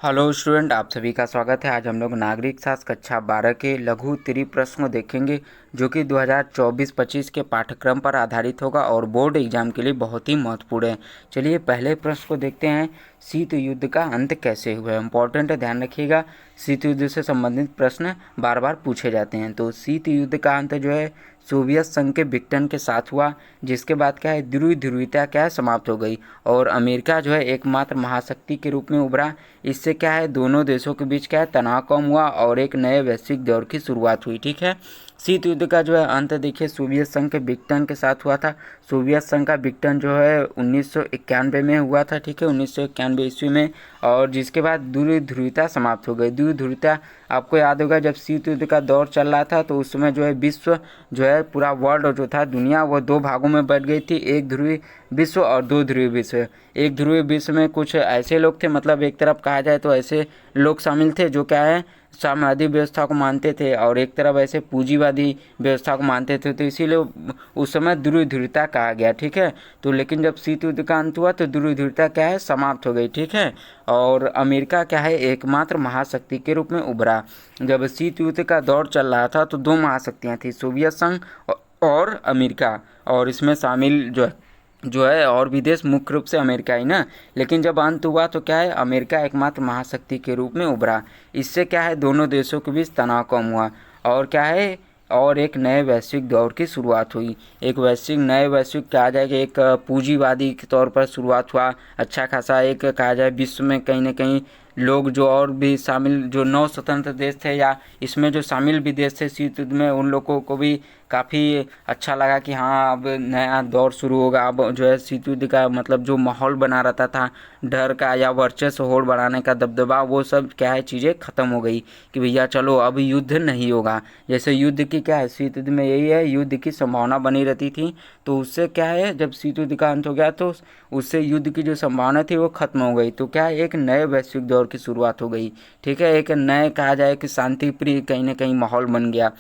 Hello student, आप सभी का स्वागत है। आज हम लोग नागरिक शास्त्र कक्षा 12 के लघु उत्तरीय प्रश्न को देखेंगे जो कि 2024-25 के पाठ्यक्रम पर आधारित होगा और बोर्ड एग्जाम के लिए बहुत ही महत्वपूर्ण है। चलिए पहले प्रश्न को देखते हैं। शीत युद्ध का अंत कैसे हुआ? इम्पोर्टेंट है, ध्यान रखिएगा। शीत युद्ध से संबंधित प्रश्न बार बार पूछे जाते हैं। तो शीत युद्ध का अंत जो है सोवियत संघ के विघटन के साथ हुआ, जिसके बाद क्या है ध्रुवीयता क्या है समाप्त हो गई और अमेरिका जो है एकमात्र महाशक्ति के रूप में उभरा। इससे क्या है दोनों देशों के बीच क्या है तनाव कम हुआ और एक नए वैश्विक दौर की शुरुआत हुई। ठीक है, शीत युद्ध का जो है अंत देखिए सोवियत संघ के विघटन के साथ हुआ था। सोवियत संघ का विघटन जो है 1991 में हुआ था। ठीक है, 1991 ईस्वी में, और जिसके बाद ध्रुवीयता समाप्त हो गई। ध्रुवीयता आपको याद होगा जब शीत युद्ध का दौर चल रहा था तो उस समय जो है विश्व जो है पूरा वर्ल्ड जो था दुनिया वो दो भागों में बट गई थी, एक ध्रुवीय विश्व और दो ध्रुवीय विश्व। एक ध्रुवीय विश्व में कुछ ऐसे लोग थे, मतलब एक तरफ कहा जाए तो ऐसे लोग शामिल थे जो क्या है साम्यवादी व्यवस्था को मानते थे और एक तरफ ऐसे पूंजीवादी व्यवस्था को मानते थे, तो इसीलिए उस समय ध्रुवीयता कहा गया। ठीक है, तो लेकिन जब शीत युद्ध का अंत हुआ तो ध्रुवीयता क्या है समाप्त हो गई। ठीक है, और अमेरिका क्या है एकमात्र महाशक्ति के रूप में उभरा। जब शीत युद्ध का दौर चल रहा था तो दो महाशक्तियां थी, सोवियत संघ और अमेरिका, और इसमें शामिल जो है और भी देश, मुख्य रूप से अमेरिका ही ना। लेकिन जब अंत हुआ तो क्या है अमेरिका एकमात्र महाशक्ति के रूप में उभरा। इससे क्या है दोनों देशों के बीच तनाव कम हुआ और क्या है और एक नए वैश्विक दौर की शुरुआत हुई। एक नए वैश्विक कहा जाए कि एक पूंजीवादी के तौर पर शुरुआत हुआ। अच्छा खासा एक कहा जाए विश्व में कहीं ना कहीं लोग जो और भी शामिल जो नौ स्वतंत्र देश थे या इसमें जो शामिल भी देश थे शीत युद्ध में, उन लोगों को भी काफ़ी अच्छा लगा कि हाँ अब नया दौर शुरू होगा। अब जो है शीत युद्ध का मतलब जो माहौल बना रहता था डर का या वर्चस्व होड़ बढ़ाने का दबदबा, वो सब क्या है चीज़ें ख़त्म हो गई कि भैया चलो अब युद्ध नहीं होगा। जैसे युद्ध की क्या है शीत युद्ध में यही है, युद्ध की संभावना बनी रहती थी, तो उससे क्या है जब शीत युद्ध का अंत हो गया तो उससे युद्ध की जो संभावना थी वो खत्म हो गई। तो क्या है एक नए वैश्विक दौर की शुरुआत हो गई। ठीक है, एक नए कहा जाए कि शांति प्रिय कहीं ना कहीं माहौल बन गया।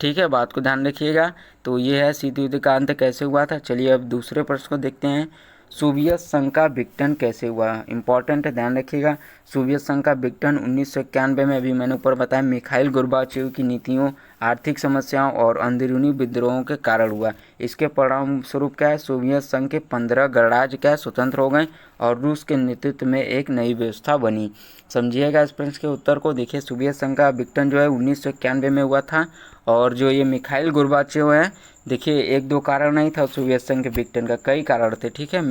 ठीक है, बात को ध्यान रखिएगा। तो ये है शीत युद्ध का अंत कैसे हुआ था। चलिए अब दूसरे प्रश्न को देखते हैं। सोवियत संघ का विघटन कैसे हुआ? इंपॉर्टेंट है, ध्यान रखिएगा। सोवियत संघ का विघटन 1991 में, अभी मैंने ऊपर बताया, मिखाइल गोर्बाचेव की नीतियों, आर्थिक समस्याओं और अंदरूनी विद्रोहों के कारण हुआ। इसके परिणाम स्वरूप क्या है सोवियत संघ के 15 गणराज्य क्या स्वतंत्र हो गए और रूस के नेतृत्व में एक नई व्यवस्था बनी। समझिएगा इस प्रश्न के उत्तर को। देखिए सोवियत संघ का विघटन जो है 1991 में हुआ था और जो ये मिखाइल गोर्बाचेव है, देखिए एक दो कारण नहीं था सोवियत संघ के विघटन का, कई कारण थे। ठीक है,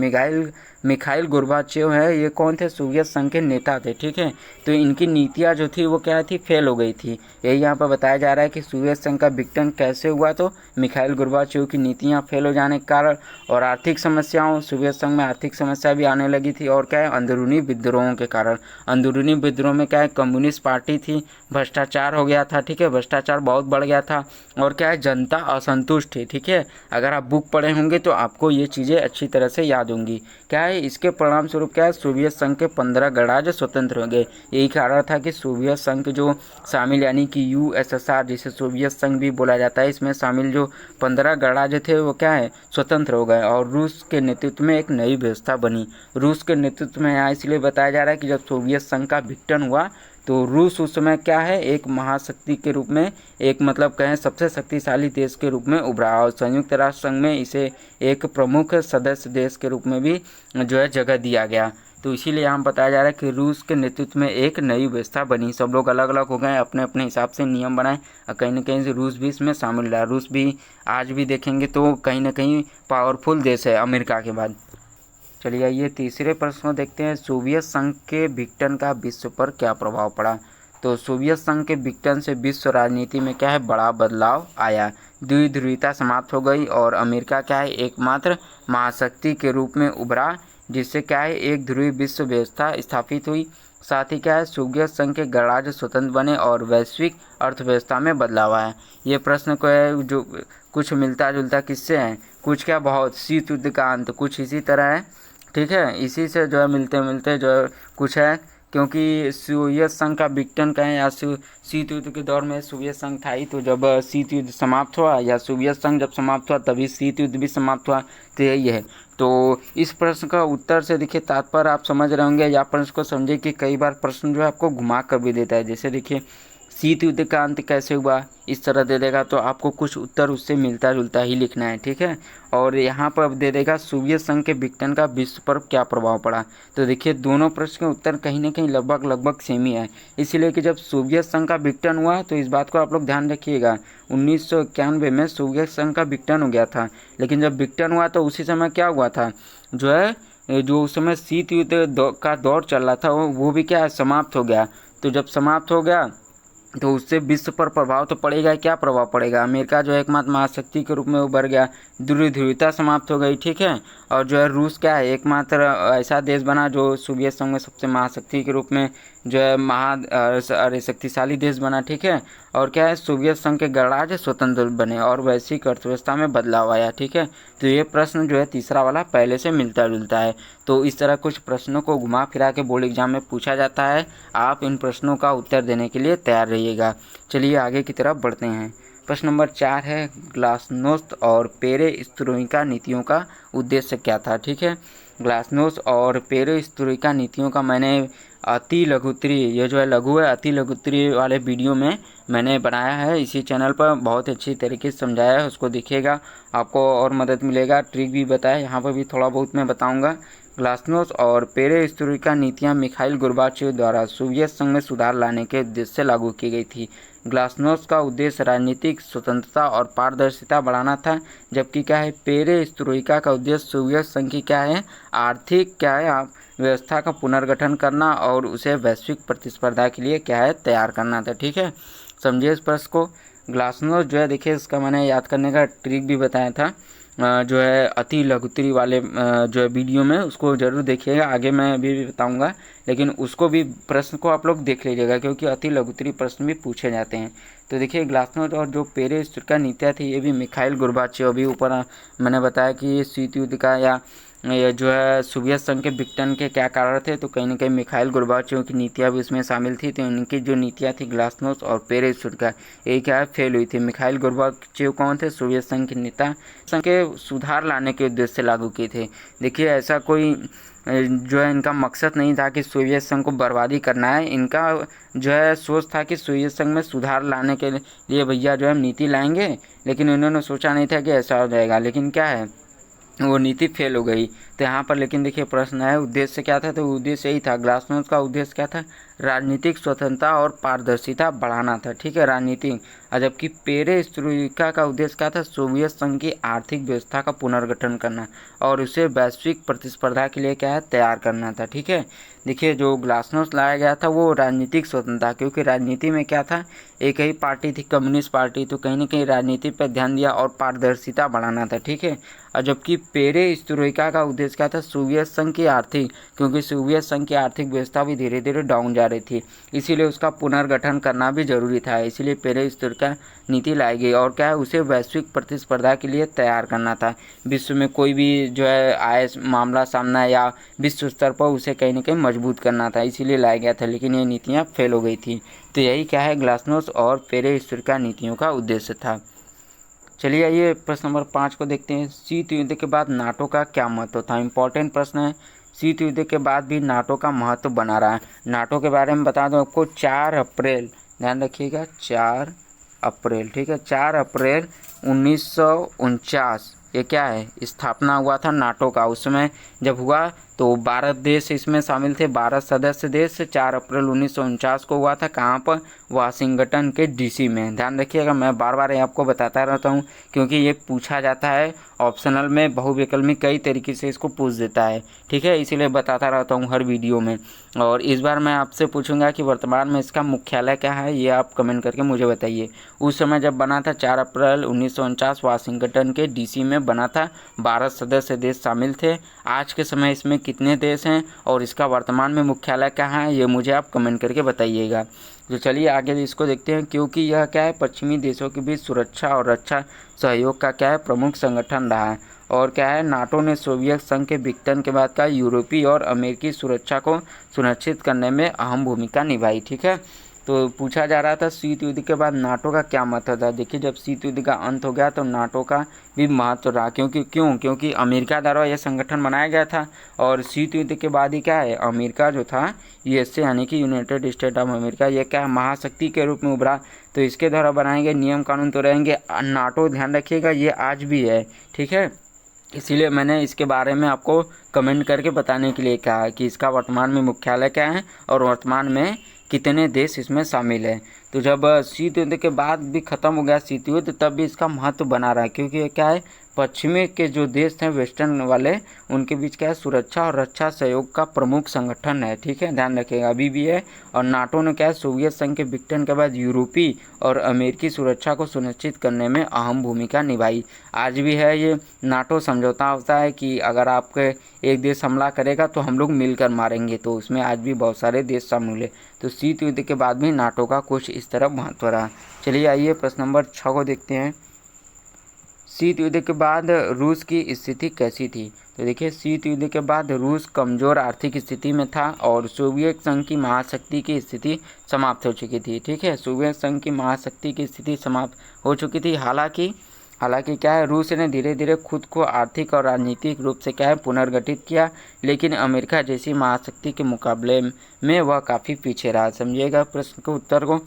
मिखाइल गोर्बाचेव है, ये कौन थे सोवियत संघ के नेता थे। ठीक है, तो इनकी नीतियाँ जो थी वो क्या थी फेल हो गई थी। यही यहाँ पर बताया जा रहा है कि सोवियत संघ का विघटन कैसे हुआ, तो मिखाइल गोर्बाचेव की नीतियाँ फेल हो जाने के कारण और आर्थिक समस्याओं, सोवियत संघ में आर्थिक समस्या भी आने लगी थी और क्या है अंदरूनी विद्रोहों के कारण। अंदरूनी विद्रोह में क्या है कम्युनिस्ट पार्टी थी, भ्रष्टाचार हो गया था। ठीक है, भ्रष्टाचार बहुत बढ़ गया था और क्या है जनता असंतुष्ट थी। ठीक है, अगर आप बुक पढ़े होंगे तो आपको ये चीज़ें अच्छी तरह से याद होंगी। क्या है इसके परिणाम स्वरूप क्या है सोवियत संघ के 15 गणराज्य स्वतंत्र हो गए। यही कारण था कि सोवियत संघ के जो शामिल यानी कि यूएसएसआर जिसे सोवियत संघ भी बोला जाता है, इसमें शामिल जो 15 गणराज्य थे वो क्या है स्वतंत्र हो गए और रूस के नेतृत्व में एक नई व्यवस्था बनी। रूस के नेतृत्व में यहाँ इसलिए बताया जा रहा है कि जब सोवियत संघ का विघटन हुआ तो रूस उस समय क्या है एक महाशक्ति के रूप में, एक मतलब कहें सबसे शक्तिशाली देश के रूप में उभरा और संयुक्त राष्ट्र संघ में इसे एक प्रमुख सदस्य देश के रूप में भी जो है जगह दिया गया। तो इसीलिए यहाँ बताया जा रहा है कि रूस के नेतृत्व में एक नई व्यवस्था बनी। सब लोग अलग अलग हो गए, अपने अपने हिसाब से नियम बनाए और कहीं ना कहीं से रूस भी इसमें शामिल रहा। रूस भी आज भी देखेंगे तो कहीं ना कहीं पावरफुल देश है अमेरिका के बाद। चलिए आइए तीसरे प्रश्न को देखते हैं। सोवियत संघ के विघटन का विश्व पर क्या प्रभाव पड़ा? तो सोवियत संघ के विघटन से विश्व राजनीति में क्या है बड़ा बदलाव आया। द्विध्रुवीयता समाप्त हो गई और अमेरिका क्या है एकमात्र महाशक्ति के रूप में उभरा, जिससे क्या है एक ध्रुवीय विश्व व्यवस्था स्थापित हुई। साथ ही क्या है सोवियत संघ के गणराज्य स्वतंत्र बने और वैश्विक अर्थव्यवस्था में बदलाव आया। ये प्रश्न को है जो कुछ मिलता जुलता किससे है, कुछ क्या बहुत शीत युद्ध का अंत कुछ इसी तरह है। ठीक है, इसी से जो है मिलते मिलते जो है कुछ है क्योंकि सोवियत संघ का विघटन कहें या शीत युद्ध के दौर में सोवियत संघ था ही, तो जब शीत युद्ध समाप्त हुआ या सोवियत संघ जब समाप्त हुआ तभी शीत युद्ध भी समाप्त हुआ, तो यही है। तो इस प्रश्न का उत्तर से देखिए तात्पर्य आप समझ रहे होंगे, या प्रश्न को समझिए कि कई बार प्रश्न जो है आपको घुमा कर भी देता है। जैसे देखिए शीत युद्ध का अंत कैसे हुआ, इस तरह दे देगा, तो आपको कुछ उत्तर उससे मिलता जुलता ही लिखना है, ठीक है। और यहाँ पर अब दे देगा सोवियत संघ के विघटन का विश्व पर क्या प्रभाव पड़ा। तो देखिए दोनों प्रश्न के उत्तर कहीं ना कहीं लगभग सेम ही है, इसलिए कि जब सोवियत संघ का विघटन हुआ तो इस बात को आप लोग ध्यान रखिएगा, 1991 में सोवियत संघ का विघटन हो गया था। लेकिन जब विघटन हुआ तो उसी समय क्या हुआ था, जो उस समय शीत युद्ध का दौर चल रहा था वो भी क्या समाप्त हो गया। तो जब समाप्त हो गया तो उससे विश्व पर प्रभाव तो पड़ेगा। क्या प्रभाव पड़ेगा, अमेरिका जो है एकमात्र महाशक्ति के रूप में उभर गया, ध्रुवीयता समाप्त हो गई, ठीक है। और जो है रूस क्या है, एकमात्र ऐसा देश बना जो सोवियत संघ में सबसे महाशक्ति के रूप में जो है शक्तिशाली देश बना, ठीक है। और क्या है, सोवियत संघ के गणराज्य स्वतंत्र बने और वैश्विक अर्थव्यवस्था में बदलाव आया, ठीक है। तो ये प्रश्न जो है तीसरा वाला पहले से मिलता जुलता है। तो इस तरह कुछ प्रश्नों को घुमा फिरा के बोर्ड एग्जाम में पूछा जाता है। आप इन प्रश्नों का उत्तर देने के लिए तैयार रहिएगा। चलिए आगे की तरफ बढ़ते हैं। प्रश्न नंबर 4 है, ग्लासनोस्त और पेरेस्त्रोइका नीतियों का उद्देश्य क्या था, ठीक है। ग्लासनोस्त और पेरेस्त्रोइका नीतियों का मैंने अति लघुत्तरीय, ये जो है लघु है, अति लघुत्तरीय वाले वीडियो में मैंने बनाया है, इसी चैनल पर बहुत अच्छी तरीके से समझाया है, उसको देखिएगा, आपको और मदद मिलेगा। ट्रिक भी बताया, यहाँ पर भी थोड़ा बहुत मैं बताऊँगा। ग्लासनोस्त और पेरेस्त्रोइका नीतियाँ मिखाइल गोर्बाचेव द्वारा सोवियत संघ में सुधार लाने के उद्देश्य से लागू की गई थी। ग्लासनोस्त का उद्देश्य राजनीतिक स्वतंत्रता और पारदर्शिता बढ़ाना था, जबकि क्या है पेरेस्त्रोइका का उद्देश्य सोवियत संघ की क्या है आर्थिक क्या है व्यवस्था का पुनर्गठन करना और उसे वैश्विक प्रतिस्पर्धा के लिए क्या है तैयार करना था, ठीक है। समझिए इस प्रश्न को। ग्लासनोस्त जो है देखिए इसका मैंने याद करने का ट्रिक भी बताया था, जो है अति लघुत्तरी वाले जो है वीडियो में, उसको ज़रूर देखिएगा। आगे मैं अभी भी बताऊंगा, लेकिन उसको भी प्रश्न को आप लोग देख लीजिएगा, क्योंकि अति लघुत्तरी प्रश्न भी पूछे जाते हैं। तो देखिए ग्लासनोस्त और जो पेरेस्त्रोइका नीतियाँ थी ये भी मिखाइल गोर्बाचेव, अभी ऊपर मैंने बताया कि ये शीत युद्ध का या ये जो है सोवियत संघ के विघटन के क्या कारण थे, तो कहीं ना कहीं मिखाइल गोर्बाचेव की नीतियाँ भी इसमें शामिल थी। तो इनकी जो नीतियाँ थी ग्लासनोस्त और पेरेस्त्रोइका, ये क्या है फेल हुई थी। मिखाइल गोर्बाचेव कौन थे, सोवियत संघ के नेता, संघ के सुधार लाने के उद्देश्य से लागू किए थे। देखिए ऐसा कोई जो है इनका मकसद नहीं था कि सोवियत संघ को बर्बादी करना है, इनका जो है सोच था कि सोवियत संघ में सुधार लाने के लिए भैया जो है नीति लाएंगे, लेकिन उन्होंने सोचा नहीं था कि ऐसा हो जाएगा। लेकिन क्या है वो नीति फेल हो गई। तो यहाँ पर लेकिन देखिए प्रश्न है उद्देश्य क्या था, तो उद्देश्य यही था, ग्लासनोस्त का उद्देश्य क्या था, राजनीतिक स्वतंत्रता और पारदर्शिता बढ़ाना था, ठीक है, राजनीतिक। और जबकि पेरेस्त्रोइका का उद्देश्य क्या था, सोवियत संघ की आर्थिक व्यवस्था का पुनर्गठन करना और उसे वैश्विक प्रतिस्पर्धा के लिए क्या है तैयार करना था, ठीक है। देखिए जो ग्लासनोस्त लाया गया था वो राजनीतिक स्वतंत्रता, क्योंकि राजनीति में क्या था एक ही पार्टी थी, कम्युनिस्ट पार्टी, तो कहीं ना कहीं राजनीति पर ध्यान दिया और पारदर्शिता बढ़ाना था, ठीक है। और जबकि पेरेस्त्रोइका का उद्देश्य क्या था, सोवियत संघ की आर्थिक, क्योंकि सोवियत संघ की आर्थिक व्यवस्था भी धीरे धीरे डाउन जा रही थी, इसीलिए उसका पुनर्गठन करना भी जरूरी था, इसीलिए पेरेस्त्रोइका नीति लाई गई। और क्या है उसे वैश्विक प्रतिस्पर्धा के लिए तैयार करना था, विश्व में कोई भी जो है आए मामला सामना या विश्व स्तर पर उसे कहीं ना कहीं मजबूत करना था, इसीलिए लाया गया था। लेकिन ये नीतियाँ फेल हो गई थी। तो यही क्या है ग्लासनोस्त और पेरेस्त्रोइका नीतियों का उद्देश्य था। चलिए आइए प्रश्न नंबर 5 को देखते हैं। शीत युद्ध के बाद नाटो का क्या महत्व था, इंपॉर्टेंट प्रश्न है। शीत युद्ध के बाद भी नाटो का महत्व बना रहा है। नाटो के बारे में बता दूं आपको, 4 अप्रैल, ध्यान रखिएगा 4 अप्रैल, ठीक है, 4 अप्रैल 1949 ये क्या है स्थापना हुआ था नाटो का। उस समय जब हुआ तो 12 देश इसमें शामिल थे, 12 सदस्य देश। 4 अप्रैल 1949 को हुआ था, कहाँ पर, वाशिंगटन के डीसी में। ध्यान रखिएगा, मैं बार बार आपको बताता रहता हूँ, क्योंकि ये पूछा जाता है ऑप्शनल में, बहुविकल्पी कई तरीके से इसको पूछ देता है, ठीक है, इसीलिए बताता रहता हूँ हर वीडियो में। और इस बार मैं आपसे पूछूंगा कि वर्तमान में इसका मुख्यालय क्या है, ये आप कमेंट करके मुझे बताइए। उस समय जब बना था 4 अप्रैल 1949 वाशिंगटन के डीसी में बना था, 12 सदस्य देश शामिल थे। आज के समय इसमें कितने देश हैं और इसका वर्तमान में मुख्यालय कहाँ है, ये मुझे आप कमेंट करके बताइएगा। तो चलिए आगे इसको देखते हैं। क्योंकि यह क्या है पश्चिमी देशों के बीच सुरक्षा और रक्षा सहयोग का क्या है प्रमुख संगठन रहा है, और क्या है, नाटो ने सोवियत संघ के विघटन के बाद का यूरोपीय और अमेरिकी सुरक्षा को सुनिश्चित करने में अहम भूमिका निभाई। ठीक है, तो पूछा जा रहा था शीत युद्ध के बाद नाटो का क्या महत्व था। देखिए, जब शीत युद्ध का अंत हो गया तो नाटो का भी महत्व रहा, क्योंकि अमेरिका द्वारा यह संगठन बनाया गया था। और शीत युद्ध के बाद ही क्या है, अमेरिका जो था, यूएसए यानी कि यूनाइटेड स्टेट ऑफ अमेरिका, ये क्या महाशक्ति के रूप में उभरा। तो इसके द्वारा बनाए गए नियम कानून तो रहेंगे। नाटो, ध्यान रखिएगा, ये आज भी है। ठीक है, इसीलिए मैंने इसके बारे में आपको कमेंट करके बताने के लिए कहा कि इसका वर्तमान में मुख्यालय क्या है और वर्तमान में कितने देश इसमें शामिल है। तो जब शीत युद्ध के बाद भी ख़त्म हो गया शीत युद्ध, तब भी इसका महत्व बना रहा है, क्योंकि ये क्या है, पश्चिमी के जो देश हैं वेस्टर्न वाले, उनके बीच क्या है, सुरक्षा और रक्षा सहयोग का प्रमुख संगठन है। ठीक है, ध्यान रखिएगा, अभी भी है। और नाटो ने क्या है, सोवियत संघ के विघटन के बाद यूरोपीय और अमेरिकी सुरक्षा को सुनिश्चित करने में अहम भूमिका निभाई। आज भी है ये नाटो समझौता होता है कि अगर आपके एक देश हमला करेगा तो हम लोग मिलकर मारेंगे, तो उसमें आज भी बहुत सारे देश शामिल है। तो शीत युद्ध के बाद भी नाटो का कुछ इस तरह महत्व रहा। चलिए आइए प्रश्न नंबर 6 को देखते हैं। शीत युद्ध के बाद रूस की स्थिति कैसी थी। तो देखिए, शीत युद्ध के बाद रूस कमज़ोर आर्थिक स्थिति में था और सोवियत संघ की महाशक्ति की स्थिति समाप्त हो चुकी थी। ठीक है, सोवियत संघ की महाशक्ति की स्थिति समाप्त हो चुकी थी। हालांकि क्या है, रूस ने धीरे धीरे खुद को आर्थिक और राजनीतिक रूप से क्या है, पुनर्गठित किया, लेकिन अमेरिका जैसी महाशक्ति के मुकाबले में वह काफ़ी पीछे रहा। समझिएगा प्रश्न के उत्तर को।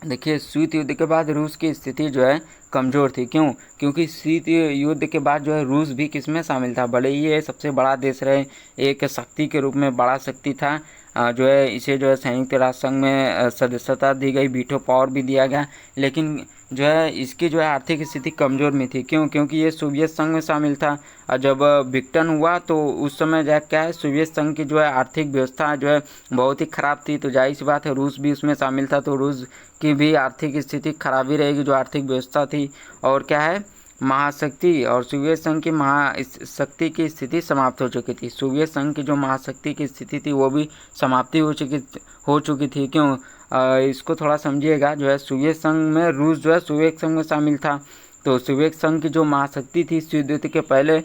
देखिए, शीत युद्ध के बाद रूस की स्थिति जो है कमज़ोर थी। क्योंकि शीत युद्ध के बाद जो है रूस भी किसमें शामिल था, भले ही ये सबसे बड़ा देश रहे, एक शक्ति के रूप में बड़ा शक्ति था, जो है इसे जो है संयुक्त राष्ट्र संघ में सदस्यता दी गई, वीटो पावर भी दिया गया, लेकिन जो है इसकी जो है आर्थिक स्थिति कमज़ोर में थी। क्योंकि ये सोवियत संघ में शामिल था। और जब विघटन हुआ तो उस समय जो क्या है, सोवियत संघ की जो है आर्थिक व्यवस्था जो है बहुत ही ख़राब थी। तो जाहिर सी बात है, रूस भी उसमें शामिल था, तो रूस की भी आर्थिक स्थिति खराब ही रहेगी, जो आर्थिक व्यवस्था थी। और क्या है, महाशक्ति और सोवियत संघ की महाशक्ति की स्थिति समाप्त हो चुकी थी। सोवियत संघ की जो महाशक्ति की स्थिति थी वो भी समाप्ति हो चुकी थी। इसको थोड़ा समझिएगा, जो है सोवियत संघ में रूस जो है सोवियत संघ में शामिल था। तो सोवियत संघ की जो महाशक्ति थी शीत युद्ध के पहले,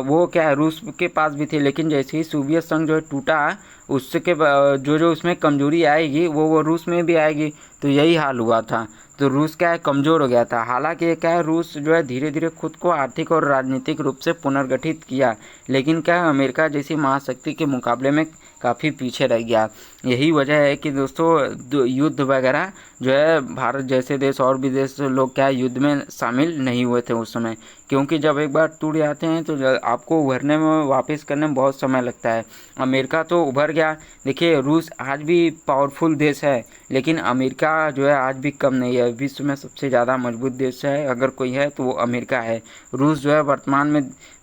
वो क्या है, रूस के पास भी थी, लेकिन जैसे ही सोवियत संघ जो है टूटा, उसके जो उसमें कमजोरी आएगी वो रूस में भी आएगी। तो यही हाल हुआ था। तो रूस क्या है, कमज़ोर हो गया था। हालांकि ये क्या है, रूस जो है धीरे धीरे खुद को आर्थिक और राजनीतिक रूप से पुनर्गठित किया, लेकिन क्या है, अमेरिका जैसी महाशक्ति के मुकाबले में काफ़ी पीछे रह गया। यही वजह है कि दोस्तों युद्ध वगैरह जो है, भारत जैसे देश और भी देश लोग क्या है, युद्ध में शामिल नहीं हुए थे उस समय, क्योंकि जब एक बार टूट जाते हैं तो आपको उभरने में, वापस करने में बहुत समय लगता है। अमेरिका तो उभर गया। देखिए, रूस आज भी पावरफुल देश है, लेकिन अमेरिका जो है आज भी कम नहीं है। विश्व में सबसे ज़्यादा मजबूत देश है अगर कोई है तो वो अमेरिका है। रूस जो है वर्तमान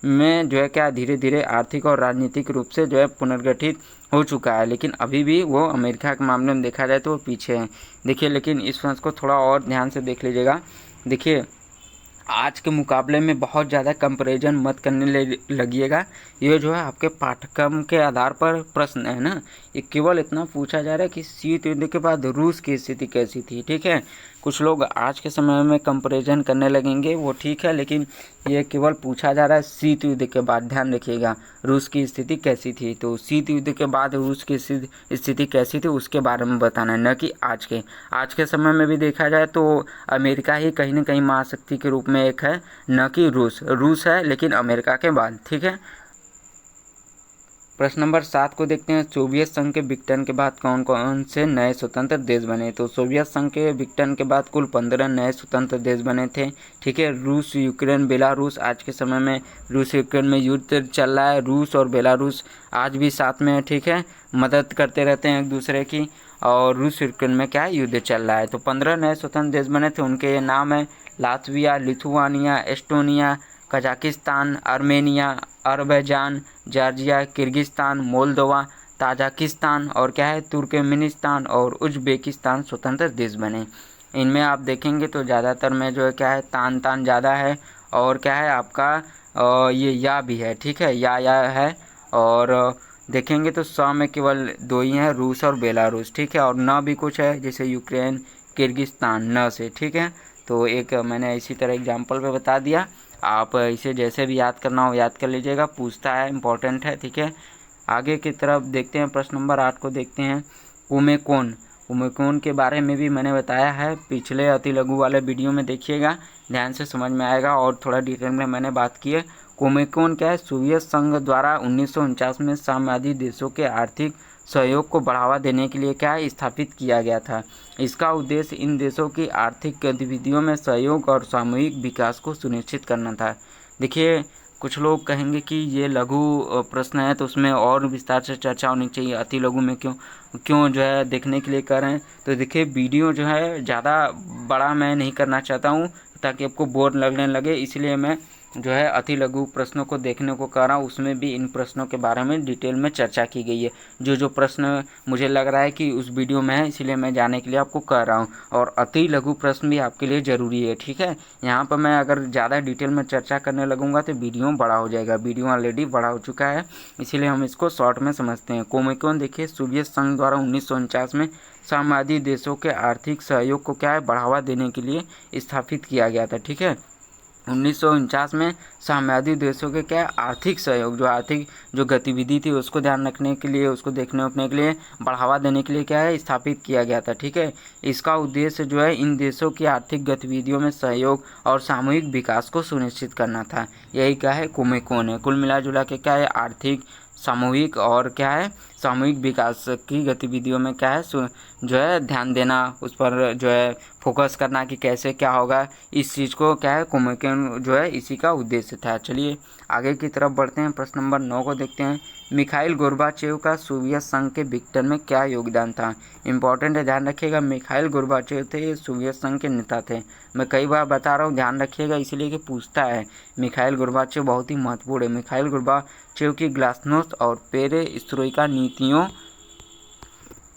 में जो है क्या, धीरे धीरे आर्थिक और राजनीतिक रूप से जो है पुनर्गठित हो चुका है, लेकिन अभी भी वो अमेरिका के मामले में देखा जाए तो वो पीछे है। देखिए, लेकिन इस प्रश्न को थोड़ा और ध्यान से देख लीजिएगा। देखिए, आज के मुकाबले में बहुत ज़्यादा कंपैरिजन मत करने लगिएगा। ये जो है आपके पाठ्यक्रम के आधार पर प्रश्न है ना, ये केवल इतना पूछा जा रहा है कि शीत युद्ध के बाद रूस की स्थिति कैसी थी। ठीक है, कुछ लोग आज के समय में कंपैरिजन करने लगेंगे, वो ठीक है, लेकिन ये केवल पूछा जा रहा है शीत युद्ध के बाद। ध्यान रखिएगा, रूस की स्थिति कैसी थी। तो शीत युद्ध के बाद रूस की स्थिति कैसी थी उसके बारे में बताना है, न कि आज के समय में भी देखा जाए तो अमेरिका ही कहीं ना कहीं महाशक्ति के रूप में एक है, न कि रूस है, लेकिन अमेरिका के बाद। ठीक है, प्रश्न नंबर 7 को देखते हैं। सोवियत संघ के विघटन के बाद कौन कौन से नए स्वतंत्र देश बने। तो सोवियत संघ के विघटन के बाद कुल 15 नए स्वतंत्र देश बने थे। ठीक है, रूस, यूक्रेन, बेलारूस। आज के समय में रूस यूक्रेन में युद्ध चल रहा है। रूस और बेलारूस आज भी साथ में है। ठीक है, मदद करते रहते हैं एक दूसरे की, और रूस यूक्रेन में क्या है, युद्ध चल रहा है। तो 15 नए स्वतंत्र देश बने थे। उनके नाम है Latvia, Lithuania, Estonia, Kazakhstan, Armenia, Azerbaijan, Georgia, Kyrgyzstan, Moldova, Tajikistan और क्या है, तुर्कमेनिस्तान और उज़्बेकिस्तान स्वतंत्र देश बने। इनमें आप देखेंगे तो ज़्यादातर में जो है क्या है, तान ज़्यादा है, और क्या है आपका ये या भी है। ठीक है, या है, और देखेंगे तो 100 में केवल 2 ही हैं, रूस और बेलारूस। ठीक है, और न भी कुछ है, जैसे यूक्रेन, किर्गिस्तान, न से। ठीक है, तो एक मैंने इसी तरह एग्जाम्पल पे बता दिया। आप इसे जैसे भी याद करना हो याद कर लीजिएगा, पूछता है, इम्पोर्टेंट है, ठीक है। आगे की तरफ देखते हैं, प्रश्न नंबर 8 को देखते हैं। कुमेकोन, कुमेकोन के बारे में भी मैंने बताया है पिछले अति लघु वाले वीडियो में, देखिएगा ध्यान से समझ में आएगा और थोड़ा डिटेल में मैंने बात की है। कुमेकोन क्या है, सोवियत संघ द्वारा 1949 में साम्यवादी देशों के आर्थिक सहयोग को बढ़ावा देने के लिए क्या है, स्थापित किया गया था। इसका उद्देश्य इन देशों की आर्थिक गतिविधियों में सहयोग और सामूहिक विकास को सुनिश्चित करना था। देखिए, कुछ लोग कहेंगे कि ये लघु प्रश्न है तो उसमें और विस्तार से चर्चा होनी चाहिए, अति लघु में क्यों जो है देखने के लिए कर रहे हैं। तो देखिए, वीडियो जो है ज़्यादा बड़ा मैं नहीं करना चाहता हूँ ताकि आपको बोर लगने लगे, इसलिए मैं जो है अति लघु प्रश्नों को देखने को कह रहा हूँ। उसमें भी इन प्रश्नों के बारे में डिटेल में चर्चा की गई है। जो प्रश्न मुझे लग रहा है कि उस वीडियो में है, इसीलिए मैं जाने के लिए आपको कह रहा हूँ। और अति लघु प्रश्न भी आपके लिए ज़रूरी है, ठीक है। यहाँ पर मैं अगर ज़्यादा डिटेल में चर्चा करने लगूंगा तो वीडियो बड़ा हो जाएगा। वीडियो ऑलरेडी बड़ा हो चुका है, इसीलिए हम इसको शॉर्ट में समझते हैं। कुमेकोन देखिए, सोवियत संघ द्वारा 1949 में साम्यवादी देशों के आर्थिक सहयोग को क्या है, बढ़ावा देने के लिए स्थापित किया गया था, ठीक है। 1949 में साम्यवादी देशों के क्या आर्थिक सहयोग, जो आर्थिक जो गतिविधि थी उसको ध्यान रखने के लिए, उसको देखने उठने के लिए, बढ़ावा देने के लिए क्या है, स्थापित किया गया था, ठीक है। इसका उद्देश्य जो है इन देशों की आर्थिक गतिविधियों में सहयोग और सामूहिक विकास को सुनिश्चित करना था। यही क्या है, कुमेकोन है। कुल मिला जुला के क्या है, आर्थिक, सामूहिक और क्या है, सामूहिक विकास की गतिविधियों में क्या है, जो है ध्यान देना, उस पर जो है फोकस करना कि कैसे क्या होगा, इस चीज़ को क्या है, कुमेकोन जो है इसी का उद्देश्य था। चलिए आगे की तरफ बढ़ते हैं, प्रश्न नंबर 9 को देखते हैं। मिखाइल गोर्बाचेव का सोवियत संघ के विघटन में क्या योगदान था। इंपॉर्टेंट है, ध्यान रखिएगा। मिखाइल गोर्बाचेव थे, ये सोवियत संघ के नेता थे। मैं कई बार बता रहा हूँ, ध्यान रखिएगा, इसलिए कि पूछता है। मिखाइल गोर्बाचेव बहुत ही महत्वपूर्ण है। मिखाइल गोर्बाचेव की ग्लासनोस्ट और पेरेस्ट्रोइका नीतियों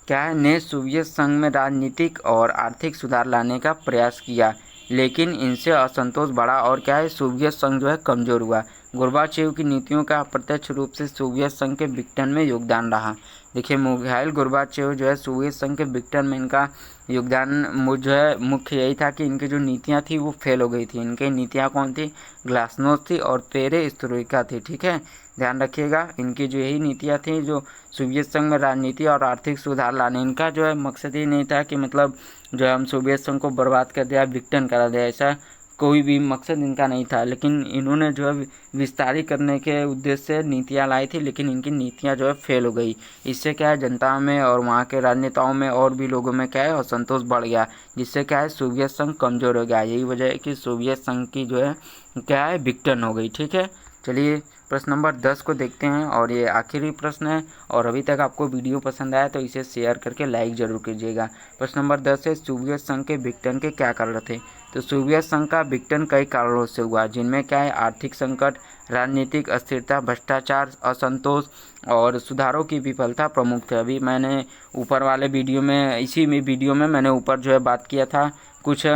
क्या है, ने सोवियत संघ में राजनीतिक और आर्थिक सुधार लाने का प्रयास किया, लेकिन इनसे असंतोष बढ़ा और क्या है, सोवियत संघ जो है कमज़ोर हुआ। गोर्बाचेव की नीतियों का अप्रत्यक्ष रूप से सोवियत संघ के विघटन में योगदान रहा। देखिए, मिखाइल गोर्बाचेव जो है सोवियत संघ के विघटन में इनका योगदान जो है मुख्य यही था कि इनकी जो नीतियाँ थी वो फेल हो गई थी। इनकी नीतियाँ कौन थी, ग्लासनोस्ट थी और पेरेस्ट्रोइका थी, ठीक है। ध्यान रखिएगा, इनकी जो यही नीतियाँ थी जो सोवियत संघ में राजनीति और आर्थिक सुधार लाने, इनका जो है मकसद ही नहीं था कि मतलब जो है हम सोवियत संघ को बर्बाद कर दिया, विघटन करा दिया, ऐसा कोई भी मकसद इनका नहीं था। लेकिन इन्होंने जो है विस्तारित करने के उद्देश्य से नीतियाँ लाई थी, लेकिन इनकी नीतियाँ जो है फेल हो गई। इससे क्या है, जनता में और वहाँ के राजनेताओं में और भी लोगों में क्या है, असंतोष बढ़ गया, जिससे क्या है, सोवियत संघ कमज़ोर हो गया। यही वजह है कि सोवियत संघ की जो है क्या है, विघटन हो गई, ठीक है। चलिए प्रश्न नंबर 10 को देखते हैं और ये आखिरी प्रश्न है। और अभी तक आपको वीडियो पसंद आया तो इसे शेयर करके लाइक ज़रूर कीजिएगा। प्रश्न नंबर 10 है, सोवियत संघ के विघटन के क्या कारण थे। तो सोवियत संघ का विघटन कई कारणों से हुआ, जिनमें क्या है, आर्थिक संकट, राजनीतिक अस्थिरता, भ्रष्टाचार, असंतोष और सुधारों की विफलता प्रमुख थे। अभी मैंने ऊपर वाले वीडियो में, इसी में वीडियो में मैंने ऊपर जो है बात किया था कुछ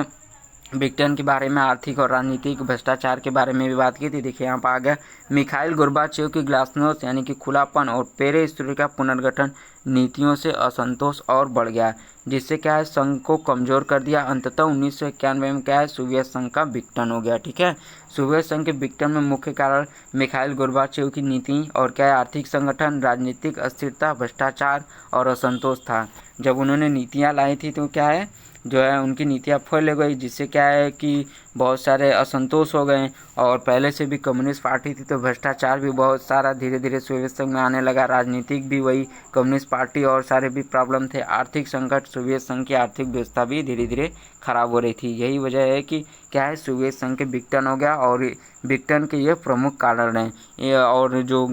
विघटन के बारे में, आर्थिक और राजनीतिक भ्रष्टाचार के बारे में भी बात की थी। देखिए यहाँ पर आ गया, मिखाइल गोर्बाचेव की ग्लासनोस्ट यानी कि खुलापन और पेरेस्ट्रोइका पुनर्गठन नीतियों से असंतोष और बढ़ गया, जिससे क्या है, संघ को कमज़ोर कर दिया। अंततः 1991 में क्या है, सोवियत संघ का विघटन हो गया, ठीक है। सोवियत संघ के विघटन में मुख्य कारण मिखाइल गोर्बाचेव की नीति और क्या है, आर्थिक संगठन, राजनीतिक अस्थिरता, भ्रष्टाचार और असंतोष था। जब उन्होंने नीतियाँ लाई थी तो क्या है, जो है उनकी नीतियाँ फेल हो गई, जिससे क्या है कि बहुत सारे असंतोष हो गए। और पहले से भी कम्युनिस्ट पार्टी थी तो भ्रष्टाचार भी बहुत सारा धीरे धीरे सोवियत संघ में आने लगा। राजनीतिक भी वही कम्युनिस्ट पार्टी और सारे भी प्रॉब्लम थे। आर्थिक संकट, सोवियत संघ की आर्थिक व्यवस्था भी धीरे धीरे खराब हो रही थी। यही वजह है कि क्या है, सोवियत संघ के विघटन हो गया और विघटन के ये प्रमुख कारण हैं। ये और जो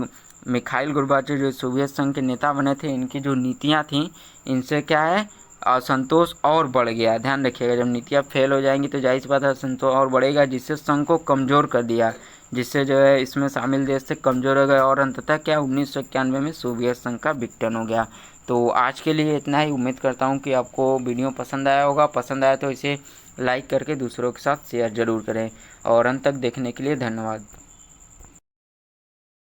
मिखाइल गोर्बाचेव जो सोवियत संघ के नेता बने थे, इनकी जो नीतियाँ थीं, इनसे क्या है, असंतोष और बढ़ गया। ध्यान रखिएगा, जब नीतियाँ फेल हो जाएंगी तो जाहिर सी बात है असंतोष और बढ़ेगा, जिससे संघ को कमज़ोर कर दिया, जिससे जो है इसमें शामिल देश से कमज़ोर हो गए और अंततः क्या 1991 में सोवियत संघ का विघटन हो गया। तो आज के लिए इतना ही। उम्मीद करता हूँ कि आपको वीडियो पसंद आया होगा। पसंद आया तो इसे लाइक करके दूसरों के साथ शेयर ज़रूर करें और अंत तक देखने के लिए धन्यवाद।